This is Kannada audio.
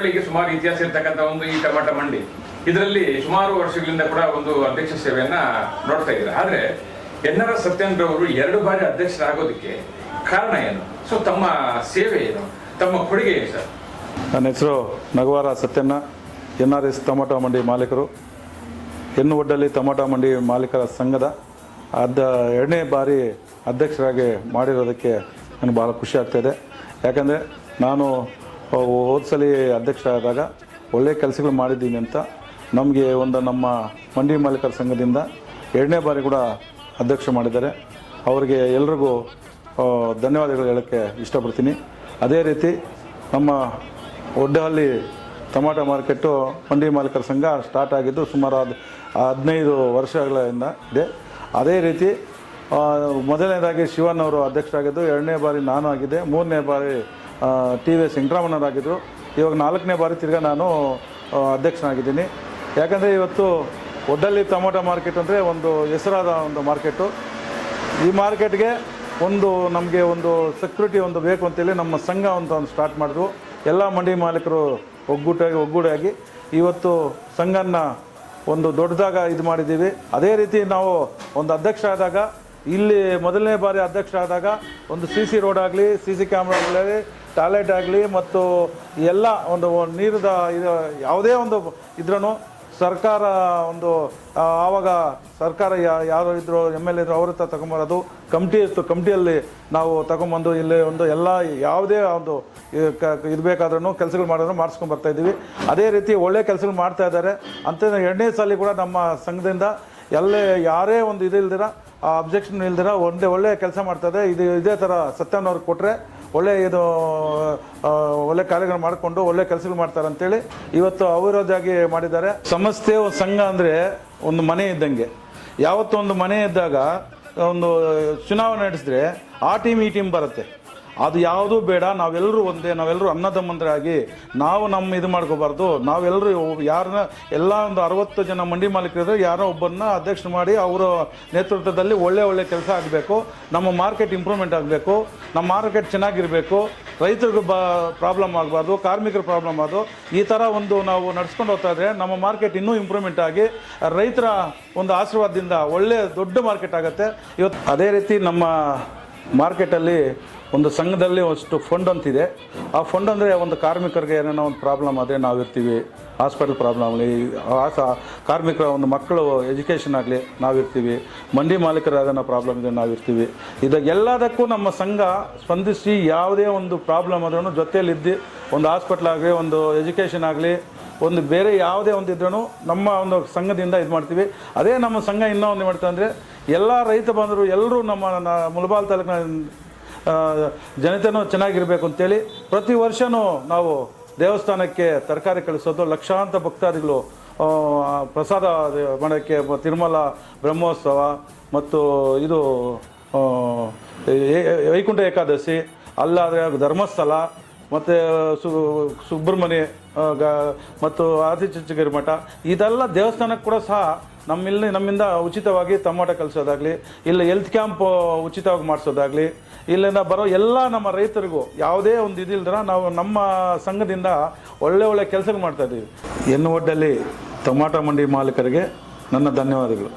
ಹೊರಳ್ಳಿಗೆ ಸುಮಾರು ಇತಿಹಾಸ ಇರ್ತಕ್ಕಂಥ ಒಂದು ಈ ಟೊಮಾಟೊ ಮಂಡಿ, ಇದರಲ್ಲಿ ಸುಮಾರು ವರ್ಷಗಳಿಂದ ಕೂಡ ಒಂದು ಅಧ್ಯಕ್ಷ ಸೇವೆಯನ್ನ ನೋಡ್ತಾ ಇದ್ದಾರೆ. ಆದ್ರೆ ಎನ್.ಆರ್. ಸತ್ಯೇಂದ್ರ ಅವರು 2 ಬಾರಿ ಅಧ್ಯಕ್ಷರಾಗೋದಕ್ಕೆ ಕಾರಣ ಏನು? ಸೊ ತಮ್ಮ ಸೇವೆ ಏನು, ತಮ್ಮ ಕೊಡುಗೆ ಏನು ಸರ್? ನನ್ನ ಹೆಸರು ನಗವಾರ ಸತ್ಯಣ್ಣ, ಎನ್.ಆರ್.ಎಸ್ ಟೊಮಾಟೊ ಮಂಡಿ ಮಾಲೀಕರು. ಹೆಣ್ಣು ಒಡ್ಡಲ್ಲಿ ಟೊಮಾಟೊ ಮಂಡಿ ಮಾಲೀಕರ ಸಂಘದ 2ನೇ ಬಾರಿ ಅಧ್ಯಕ್ಷರಾಗಿ ಮಾಡಿರೋದಕ್ಕೆ ನನಗೆ ಭಾಳ ಖುಷಿ ಆಗ್ತಾಯಿದೆ. ಯಾಕಂದರೆ ನಾನು ಹೋದ್ಸಲಿ ಅಧ್ಯಕ್ಷರಾದಾಗ ಒಳ್ಳೆಯ ಕೆಲಸಗಳು ಮಾಡಿದ್ದೀನಿ ಅಂತ ನಮಗೆ ನಮ್ಮ ಮಂಡಿ ಮಾಲೀಕರ ಸಂಘದಿಂದ 2ನೇ ಬಾರಿ ಕೂಡ ಅಧ್ಯಕ್ಷ ಮಾಡಿದ್ದಾರೆ. ಅವರಿಗೆ ಎಲ್ರಿಗೂ ಧನ್ಯವಾದಗಳು ಹೇಳೋಕ್ಕೆ ಇಷ್ಟಪಡ್ತೀನಿ. ಅದೇ ರೀತಿ ನಮ್ಮ ಒಡ್ಡಹಳ್ಳಿ ಟೊಮಾಟೊ ಮಾರ್ಕೆಟು ಮಂಡಿ ಮಾಲೀಕರ ಸಂಘ ಸ್ಟಾರ್ಟ್ ಆಗಿದ್ದು ಸುಮಾರು 15 ವರ್ಷಗಳಿಂದ ಇದೆ. ಅದೇ ರೀತಿ ಮೊದಲನೇದಾಗಿ ಶಿವಣ್ಣವರು ಅಧ್ಯಕ್ಷರಾಗಿದ್ದು, 2ನೇ ಬಾರಿ ನಾನು ಆಗಿದ್ದೆ, 3ನೇ ಬಾರಿ ಟಿ.ವಿ.ಎಸ್. ವೆಂಕಟರಮಣರಾಗಿದ್ದರು. ಇವಾಗ 4ನೇ ಬಾರಿ ತಿರ್ಗಾ ನಾನು ಅಧ್ಯಕ್ಷನಾಗಿದ್ದೀನಿ. ಯಾಕಂದರೆ ಇವತ್ತು ಒಡ್ಡಹಳ್ಳಿ ಟೊಮಾಟೊ ಮಾರ್ಕೆಟ್ ಅಂದರೆ ಒಂದು ಹೆಸರಾದ ಒಂದು ಮಾರ್ಕೆಟು. ಈ ಮಾರ್ಕೆಟ್ಗೆ ನಮಗೆ ಒಂದು ಸೆಕ್ಯೂರಿಟಿ ಬೇಕು ಅಂತೇಳಿ ನಮ್ಮ ಸಂಘ ಅಂತ ಸ್ಟಾರ್ಟ್ ಮಾಡಿದ್ರು. ಎಲ್ಲ ಮಂಡಿ ಮಾಲೀಕರು ಒಗ್ಗೂಡಾಗಿ ಇವತ್ತು ಸಂಘನ ದೊಡ್ಡದಾಗ ಇದು ಮಾಡಿದ್ದೀವಿ. ಅದೇ ರೀತಿ ನಾವು ಒಂದು ಅಧ್ಯಕ್ಷ ಆದಾಗ, ಇಲ್ಲಿ ಮೊದಲನೇ ಬಾರಿ ಅಧ್ಯಕ್ಷ ಆದಾಗ ಒಂದು CC ರೋಡ್ ಆಗಲಿ, CC ಕ್ಯಾಮ್ರಾಗಲಿ, ಟಾಯ್ಲೆಟ್ ಆಗಲಿ ಮತ್ತು ಎಲ್ಲ ನೀರದ ಇದು ಯಾವುದೇ ಇದ್ರೂ ಸರ್ಕಾರ ಆವಾಗ ಸರ್ಕಾರ ಯಾರು ಇದ್ದರು MLA ಇದ್ರು ಅವ್ರ ಹತ್ರ ತಗೊಂಬರೋದು, ಕಮಿಟಿ ಇತ್ತು, ಕಮಿಟಿಯಲ್ಲಿ ನಾವು ತಗೊಂಬಂದು ಇಲ್ಲಿ ಎಲ್ಲ ಯಾವುದೇ ಇದು ಬೇಕಾದ್ರೂ ಕೆಲಸಗಳು ಮಾಡೋದು ಮಾಡಿಸ್ಕೊಂಡು ಬರ್ತಾಯಿದ್ದೀವಿ. ಅದೇ ರೀತಿ ಒಳ್ಳೆ ಕೆಲಸಗಳು ಮಾಡ್ತಾ ಇದ್ದಾರೆ ಅಂತ 2ನೇ ಸಲ ಕೂಡ ನಮ್ಮ ಸಂಘದಿಂದ ಯಾರೇ ಇದು ಇಲ್ದಿರ ಅಬ್ಜೆಕ್ಷನ್ ಇಲ್ದಿರ ಒಳ್ಳೆ ಕೆಲಸ ಮಾಡ್ತಾಯಿದೆ. ಇದೇ ಥರ ಸತ್ಯನವ್ರಿಗೆ ಕೊಟ್ಟರೆ ಒಳ್ಳೆ ಕಾರ್ಯಗಳು ಮಾಡಿಕೊಂಡು ಒಳ್ಳೆ ಕೆಲಸಗಳು ಮಾಡ್ತಾರೆ ಅಂತೇಳಿ ಇವತ್ತು ಅವಿರೋಧಾಗಿ ಮಾಡಿದ್ದಾರೆ. ಸಂಸ್ಥೆ ಸಂಘ ಅಂದರೆ ಒಂದು ಮನೆ ಇದ್ದಂಗೆ. ಯಾವತ್ತೂ ಒಂದು ಮನೆ ಇದ್ದಾಗ ಚುನಾವಣೆ ನಡೆಸಿದ್ರೆ ಆ ಟೀಮ್ ಈ ಟೀಮ್ ಬರುತ್ತೆ. ಅದು ಯಾವುದೂ ಬೇಡ, ನಾವೆಲ್ಲರೂ ಒಂದೇ, ನಾವೆಲ್ಲರೂ ಅನ್ನದಮ್ಮಂದರಾಗಿ ನಾವು ಇದು ಮಾಡ್ಕೋಬಾರ್ದು. ನಾವೆಲ್ಲರೂ ಯಾರನ್ನ ಎಲ್ಲ 60 ಜನ ಮಂಡಿ ಮಾಲೀಕರಿದ್ರೆ ಯಾರೋ ಒಬ್ಬರನ್ನ ಅಧ್ಯಕ್ಷ ಮಾಡಿ ಅವರ ನೇತೃತ್ವದಲ್ಲಿ ಒಳ್ಳೆ ಕೆಲಸ ಆಗಬೇಕು. ನಮ್ಮ ಮಾರ್ಕೆಟ್ ಇಂಪ್ರೂವ್ಮೆಂಟ್ ಆಗಬೇಕು, ನಮ್ಮ ಮಾರ್ಕೆಟ್ ಚೆನ್ನಾಗಿರಬೇಕು, ರೈತರಿಗೂ ಪ್ರಾಬ್ಲಮ್ ಆಗಬಾರ್ದು, ಕಾರ್ಮಿಕರ ಪ್ರಾಬ್ಲಮ್ ಆಗೋದು. ಈ ಥರ ನಾವು ನಡ್ಸ್ಕೊಂಡು ಹೋಗ್ತಾ ಇದ್ರೆ ನಮ್ಮ ಮಾರ್ಕೆಟ್ ಇನ್ನೂ ಇಂಪ್ರೂವ್ಮೆಂಟ್ ಆಗಿ ರೈತರ ಆಶೀರ್ವಾದದಿಂದ ಒಳ್ಳೆ ದೊಡ್ಡ ಮಾರ್ಕೆಟ್ ಆಗುತ್ತೆ. ಇವತ್ತು ಅದೇ ರೀತಿ ನಮ್ಮ ಮಾರ್ಕೆಟಲ್ಲಿ ಸಂಘದಲ್ಲಿ ಅಷ್ಟು ಫಂಡ್ ಅಂತಿದೆ. ಆ ಫಂಡ್ ಅಂದರೆ ಕಾರ್ಮಿಕರಿಗೆ ಏನೇನೋ ಪ್ರಾಬ್ಲಮ್ ಆದರೆ ನಾವಿರ್ತೀವಿ. ಹಾಸ್ಪಿಟಲ್ ಪ್ರಾಬ್ಲಮ್ ಆಗಲಿ, ಕಾರ್ಮಿಕರ ಮಕ್ಕಳು ಎಜುಕೇಷನ್ ಆಗಲಿ ನಾವಿರ್ತೀವಿ. ಮಂಡಿ ಮಾಲೀಕರ ಅದನ್ನು ಪ್ರಾಬ್ಲಮ್ ಇದೆ ನಾವಿರ್ತೀವಿ. ಎಲ್ಲದಕ್ಕೂ ನಮ್ಮ ಸಂಘ ಸ್ಪಂದಿಸಿ ಯಾವುದೇ ಪ್ರಾಬ್ಲಮ್ ಆದ್ರೂ ಜೊತೆಯಲ್ಲಿದ್ದು ಹಾಸ್ಪಿಟ್ಲ್ ಆಗಲಿ, ಎಜುಕೇಷನ್ ಆಗಲಿ, ಬೇರೆ ಯಾವುದೇ ಇದ್ರೂ ನಮ್ಮ ಸಂಘದಿಂದ ಇದು ಮಾಡ್ತೀವಿ. ಅದೇ ನಮ್ಮ ಸಂಘ ಇನ್ನೂ ಮಾಡ್ತೀವಿ ಅಂದರೆ ಎಲ್ಲ ರೈತ ಬಂದರು ಎಲ್ಲರೂ ನಮ್ಮ ಮುಳಬಾಲ್ ತಾಲೂಕಿನ ಜನತೆನೂ ಚೆನ್ನಾಗಿರಬೇಕು ಅಂತೇಳಿ ಪ್ರತಿ ವರ್ಷವೂ ನಾವು ದೇವಸ್ಥಾನಕ್ಕೆ ತರಕಾರಿ ಕಳಿಸೋದು, ಲಕ್ಷಾಂತರ ಭಕ್ತಾದಿಗಳು ಪ್ರಸಾದ ಮಾಡೋಕ್ಕೆ, ತಿರುಮಲ ಬ್ರಹ್ಮೋತ್ಸವ ಮತ್ತು ವೈಕುಂಠ ಏಕಾದಶಿ, ಅಲ್ಲಾದರೆ ಧರ್ಮಸ್ಥಳ ಮತ್ತು ಸುಬ್ರಹ್ಮಣ್ಯ ಮತ್ತು ಆದಿಚುಂಚನಗಿರಿ ಮಠ, ಇದೆಲ್ಲ ದೇವಸ್ಥಾನಕ್ಕೆ ಕೂಡ ಸಹ ನಮ್ಮಿಂದ ಉಚಿತವಾಗಿ ಟೊಮಾಟೊ ಕಲಿಸೋದಾಗಲಿ, ಇಲ್ಲ ಹೆಲ್ತ್ ಕ್ಯಾಂಪ್ ಉಚಿತವಾಗಿ ಮಾಡಿಸೋದಾಗಲಿ, ಇಲ್ಲಿಂದ ಬರೋ ಎಲ್ಲ ನಮ್ಮ ರೈತರಿಗೂ ಯಾವುದೇ ಇದಿಲ್ದ್ರೆ ನಾವು ನಮ್ಮ ಸಂಘದಿಂದ ಒಳ್ಳೆ ಕೆಲಸಗಳು ಮಾಡ್ತಾಯಿದ್ದೀವಿ. ಹೆಣ್ಣು ಒಡ್ಡಲ್ಲಿ ಟೊಮಾಟೊ ಮಂಡಿ ಮಾಲೀಕರಿಗೆ ನನ್ನ ಧನ್ಯವಾದಗಳು.